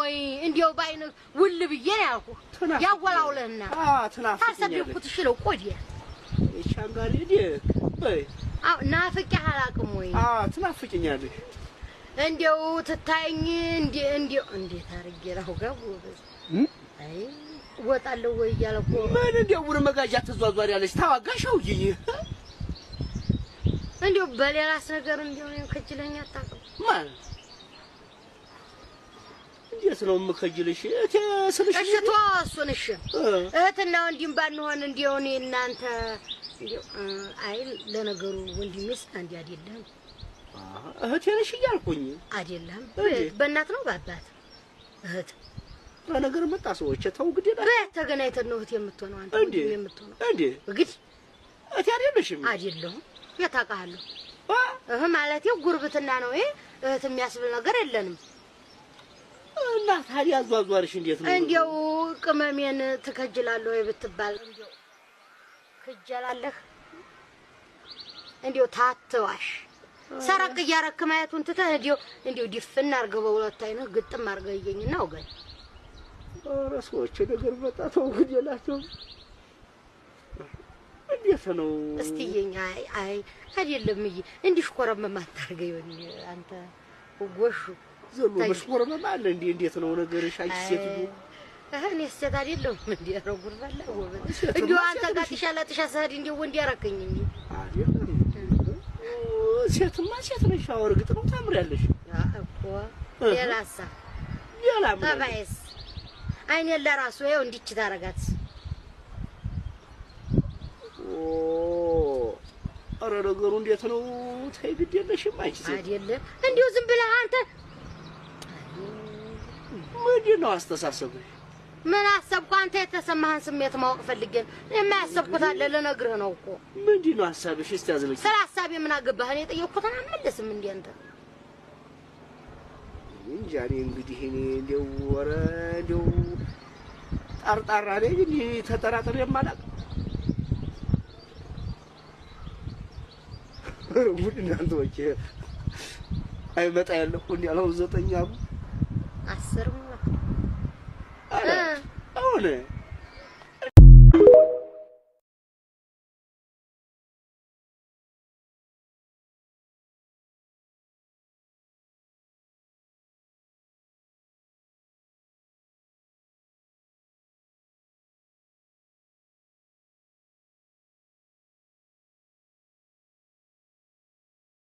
ወይ እንዲያው ባይነ ውል ብዬ ነው ያልኩህ ያወላውለህና ታሰብኩት ሽለው ቆዲያ እሻንጋሪ ዲክ በይ ናፍቄህ አላውቅም ወይ ትናፍቂኛለሽ እንዲያው ትታይኝ እንዲያው እንዴት አድርጌ ነው ገቡበዝ አይ ወጣለሁ ወይ እያለኩ ምን እንዲያው መጋጃ ተዟዟሪ ያለሽ ታዋጋሻው ይይ እንዲያው በሌላስ ነገር እንዲያው ነው ከጅለኛ አታውቅም ማን እንዴት ነው የምከጅልሽ እቴ ስልሽ እሺ ተወሱን እሺ እህትና ወንድም ባንሆን እንዲያው እኔ እናንተ እንዲያው አይ ለነገሩ ወንድሜስ አንድ አይደለም እህቴ ነሽ እያልኩኝ አይደለም በእናት ነው በአባት እህት በነገር መጣ ሰዎች ተው ግዴ ተገናኝተን ነው እህት የምትሆነው አንተ ወንድም የምትሆነው እንዴ እንግዲህ እህት አይደለሽም አይደለም ያታውቃለሁ ማለት ጉርብትና ነው እህት የሚያስብል ነገር የለንም እና ታዲያ አዟዟርሽ እንዴት ነው እንዴው ቅመሜን ትከጅላለህ ወይ ብትባል እንዴው ከጀላለህ እንዴው ታተዋሽ ሰረቅ እያረክ ማየቱን ትተህ እንዴው ዲፍና አርገው በሁለት አይነት ግጥም አርገየኝና ወገን ራስዎቼ ነገር በጣ ተው ግዴላቸው እንዴት ነው እስቲየኛ አይ አይደለም እንዲሽ ኮረመማ ታርገኝ አንተ ጎሹ ዘሎ መስኮረመማ አለ እንዴት ነው ነገርሽ አንቺ ሴት እኔ ሴት አይደለም እንዴ ነው ጉርባላ ወበዝ እንዴው አንተ ጋር ትሻላጥሻ ሰድ እንዴው ወንድ ያረከኝ እንዴ አይደለም ሴትማ ሴት ነሽ አወርግጥ ነው ታምሪያለሽ እኮ የላሳ የላም ተባይስ አይኔ ለራሱ ይኸው እንዲች ታረጋት ኧረ ነገሩ እንዴት ነው ታይ ግድ የለሽም አንቺ ሴት አይደለም እንዴው ዝም ብለህ አንተ ምንድን ነው አስተሳሰብሽ ምን አሰብኩ አንተ የተሰማህን ስሜት ማወቅ ፈልገን የማያሰብኩት አለ ለነግርህ ነው እኮ ምንድን ነው ሐሳብሽ እስቲ ያዝልኝ ስለ ሐሳቤ ምን አገባህ እኔ ጠየቅኩትን አመለስም እንዴ አንተ እንጃ እኔ እንግዲህ እኔ እንደው ወረ እንደው ጣርጣራ ነኝ እንዴ ተጠራጥሬ የማላውቅ ምን እናንተ ወጪ አይመጣ ያለው እንዴ አለው 9 10 አሁን